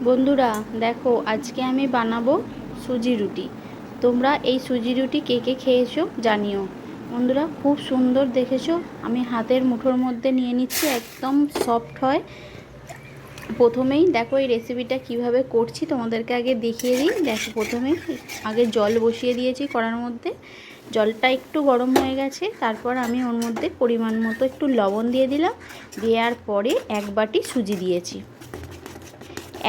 বন্ধুরা দেখো, আজকে আমি বানাবো সুজি রুটি। তোমরা এই সুজি রুটি কে কে খেয়েছো জানিও। বন্ধুরা খুব সুন্দর দেখেছো, আমি হাতের মুঠোর মধ্যে নিয়ে নিচ্ছি, একদম সফট হয়। প্রথমেই দেখো এই রেসিপিটা কিভাবে করছি তোমাদেরকে আগে দেখিয়ে দিই। দেখো প্রথমে আগে জল বসিয়ে দিয়েছি কড়ার মধ্যে, জলটা একটু গরম হয়ে গেছে। তারপর আমি ওর মধ্যে পরিমাণ মতো একটু লবণ দিয়ে দিলাম, দেওয়ার পরে এক বাটি সুজি দিয়েছি।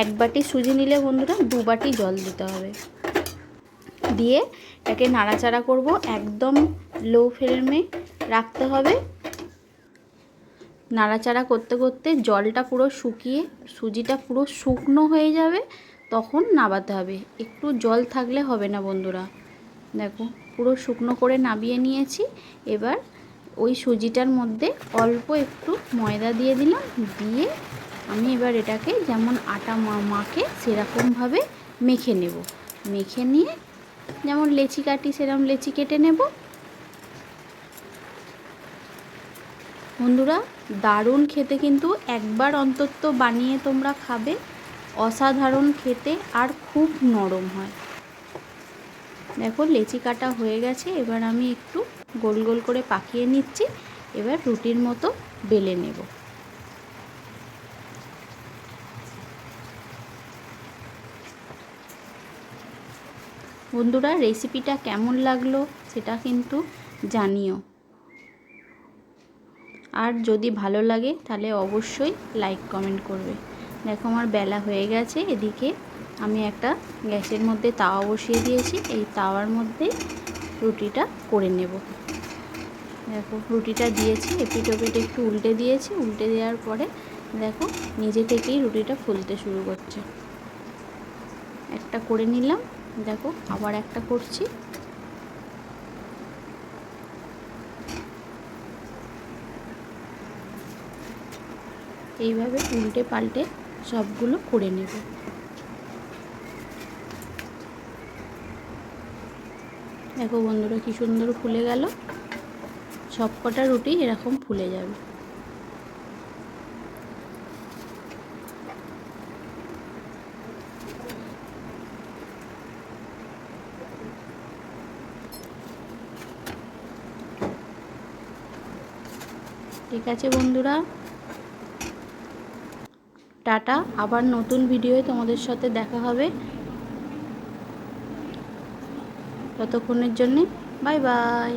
এক বাটি সুজি নিলে বন্ধুরা 2 বাটি জল দিতে হবে। দিয়ে এটাকে নাড়াচাড়া করব, একদম লো ফ্লেমে রাখতে হবে। নাড়াচাড়া করতে করতে জলটা পুরো শুকিয়ে সুজিটা পুরো শুকনো হয়ে যাবে, তখন নাবাতে হবে। একটু জল থাকলে হবে না বন্ধুরা। দেখো পুরো শুকনো করে নাবিয়ে নিয়েছি। এবার ওই সুজিটার মধ্যে অল্প একটু ময়দা দিয়ে দিলাম, দিয়ে আমি এবার এটাকে যেমন আটা মাখে সেরকমভাবে মেখে নেব। মেখে নিয়ে যেমন লেচি কাটি সেরকম লেচি কেটে নেব। বন্ধুরা দারুণ খেতে, কিন্তু একবার অন্তত বানিয়ে তোমরা খাবে, অসাধারণ খেতে আর খুব নরম হয়। দেখো লেচি কাটা হয়ে গেছে, এবার আমি একটু গোল গোল করে পাকিয়ে নিচ্ছি। এবার রুটির মতো বেলে নেব। বন্ধুরা রেসিপিটা কেমন লাগলো সেটা কিন্তু জানিও, আর যদি ভালো লাগে তাহলে অবশ্যই লাইক কমেন্ট করবে। দেখো আমার বেলা হয়ে গেছে। এদিকে আমি একটা গ্যাসের মধ্যে তাওয়া বসিয়ে দিয়েছি, এই তাওয়ার মধ্যে রুটিটা করে নেব। দেখো রুটিটা দিয়েছি, এপিট ওপিট একটু উল্টে দিয়েছি। উল্টে দেওয়ার পরে দেখো নিজে থেকেই রুটিটা ফুলতে শুরু করছে। একটা করে নিলাম, দেখো আবার একটা করছি। এইভাবে উল্টে পাল্টে সবগুলো করে নেব। দেখো বন্ধুরা কি সুন্দর ফুলে গেল, সবকটা রুটি এরকম ফুলে যাবে। ঠিক আছে বন্ধুরা, টাটা। আবার নতুন ভিডিওয়ে তোমাদের সাথে দেখা হবে। ততক্ষণের জন্যে বাই বাই।